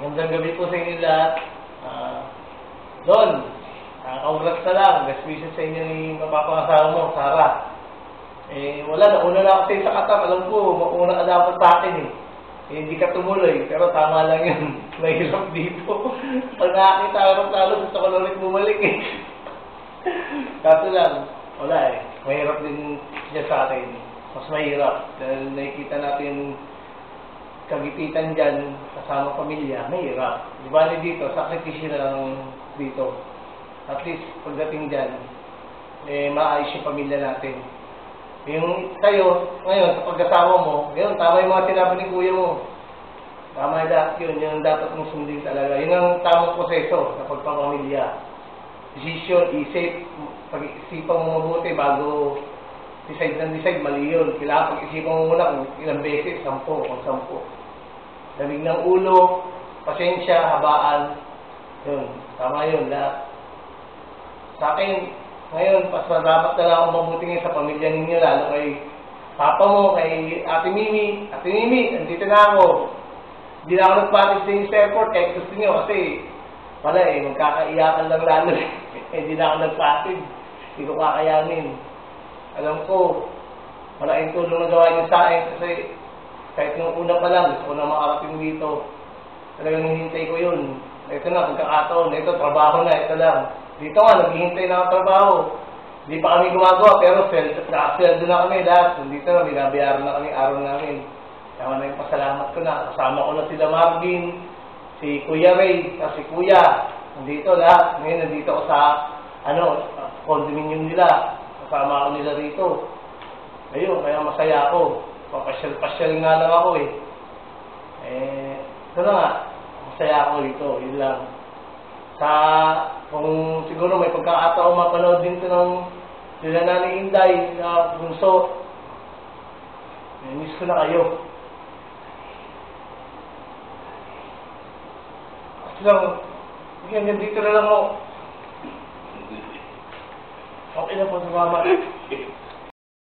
Magandang gabi po sa inyo lahat. Don, congrats na lang. Best wishes sa inyo ni mapapangasawa mo, Sarah. Wala, nauna na ako sa isa katam. Alam ko, mauna ka dapat sa akin eh. Hindi ka tumuloy, pero tama lang yun. Mahirap dito. Pag nakakita ka ng talo, gusto ko na ulit bumalik eh. Kaso lang, wala eh. Mahirap din siya sa akin. Mas mahirap. Dahil nakikita natin kagipitan dyan, kasama pamilya, mahirap. Di ba dito, sakripisyo na lang dito. At least, pagdating dyan, maayos yung pamilya natin. Yung kayo, ngayon, sa pag-asawa mo, ngayon, tama yung mga sinabi ni kuya mo. Tama lahat yun, yung dapat mong sundin talaga. Yun ang tamang proseso sa pagpapamilya. Decision, isip, pag-isipan mo mabuti bago decide ng decide, mali yun. Kailangan pag-isipan mo muna kung ilang beses, 10 o 10. Lamig ng ulo, pasensya, habaan. Yun, tama yun lahat. Sa akin, ngayon, pasalamat na lang akong mabuti ngayon sa pamilya ninyo, lalo kay papa mo, kay Ate Mimi. Ate Mimi, nandito na ako. Hindi na ako nagpatis din sa airport kahit gusto nyo kasi wala eh, magkakaiyakan lang lalo eh. Hindi na ako nagpatis. Hindi ko kakayanin. Alam ko, malaking tulong na gawa niyo sa akin kasi kahit nung una pa lang, gusto ko na makarating dito. Talagang hinihintay ko yun. Ito na, pagkakataon. Ito, trabaho na. Ito lang. Dito nga, naghihintay na ang trabaho. Hindi pa kami gumagawa, pero nakasweldo na kami lahat. Dito na, binabayaran na kami araw namin. Kaya na yung pasalamat ko na. Kasama ko na sila Marvin, si Kuya Ray, si Kuya. Nandito lahat. Ngayon, nandito ako sa condominium nila. Kasama ako nila rito. Ayun, kaya masaya ako. Papasyal-pasyal nga lang ako eh. Ito na nga. Masaya ako rito. Yun lang. Kung siguro may pagkakataon mapanood din ito ng sila Nanay Inday na bunso. Miss ko na kayo. Kasi lang, hanggang dito na lang ako. Okay na po sa mama.